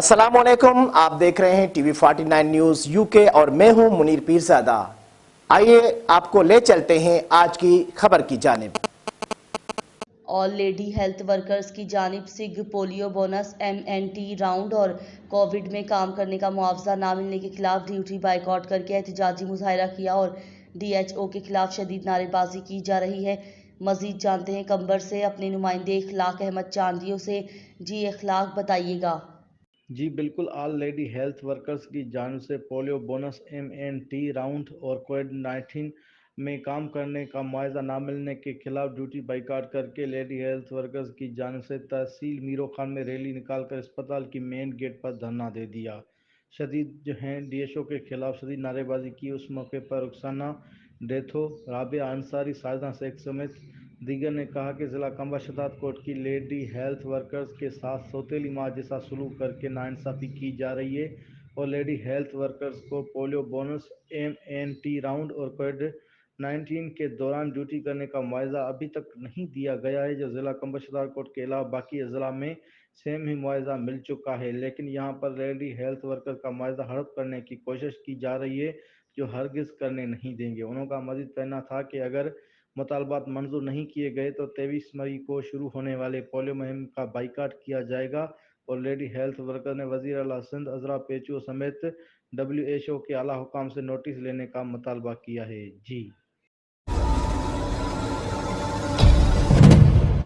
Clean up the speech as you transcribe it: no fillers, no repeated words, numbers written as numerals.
अस्सलाम वालेकुम। आप देख रहे हैं टीवी 49 न्यूज यूके और मैं हूं मुनीर पीरजादा। आइए आपको ले चलते हैं आज की खबर की जानिब। ऑल लेडी हेल्थ वर्कर्स की जानिब से पोलियो बोनस, MNT राउंड और कोविड में काम करने का मुआवजा ना मिलने के खिलाफ ड्यूटी बाइकआउट करके एहतजाजी मुजाहरा किया और DHO के खिलाफ शदीद नारेबाजी की जा रही है। मजीद जानते हैं कंबर से अपने नुमाइंदे इखलाक अहमद चांदियों से। जी इखलाक, बताइएगा। जी बिल्कुल, ऑल लेडी हेल्थ वर्कर्स की जानिब से पोलियो बोनस, MNT राउंड और कोविड-19 में काम करने का मुआवजा ना मिलने के खिलाफ ड्यूटी बाइकआउट करके लेडी हेल्थ वर्कर्स की जानिब से तहसील मीरों खान में रैली निकालकर अस्पताल की मेन गेट पर धरना दे दिया। शदीद जो हैं DHO के खिलाफ शदीद नारेबाजी की। उस मौके पर रुखसाना डेथो, राबिया अंसारी, साजदा शेख समेत दीगर ने कहा कि ज़िला कंबा शदात कोट की लेडी हेल्थ वर्कर्स के साथ सौतेली माँ जैसा सलूक करके नाइंसाफ़ी की जा रही है और लेडी हेल्थ वर्कर्स को पोलियो बोनस, MNT राउंड और कोविड-19 के दौरान ड्यूटी करने का मुआवजा अभी तक नहीं दिया गया है, जो ज़िला कंबा शदात कोट के अलावा बाकी अजला में सेम ही मुआवजा मिल चुका है। लेकिन यहाँ पर लेडी हेल्थ वर्कर का मुआवजा हड़प करने की कोशिश की जा रही है, जो हरगिज़ करने नहीं देंगे। उनका मजीद कहना था कि अगर मुतालबात मंजूर नहीं किए गए तो 23 मई को शुरू होने वाले पोलियो मुहिम का बाइकाट किया जाएगा। और लेडी हेल्थ वर्कर ने वज़ीर आला सिंध अजरा पेचो समेत WHO के आला हुकाम से नोटिस लेने का मुतालबा किया है। जी।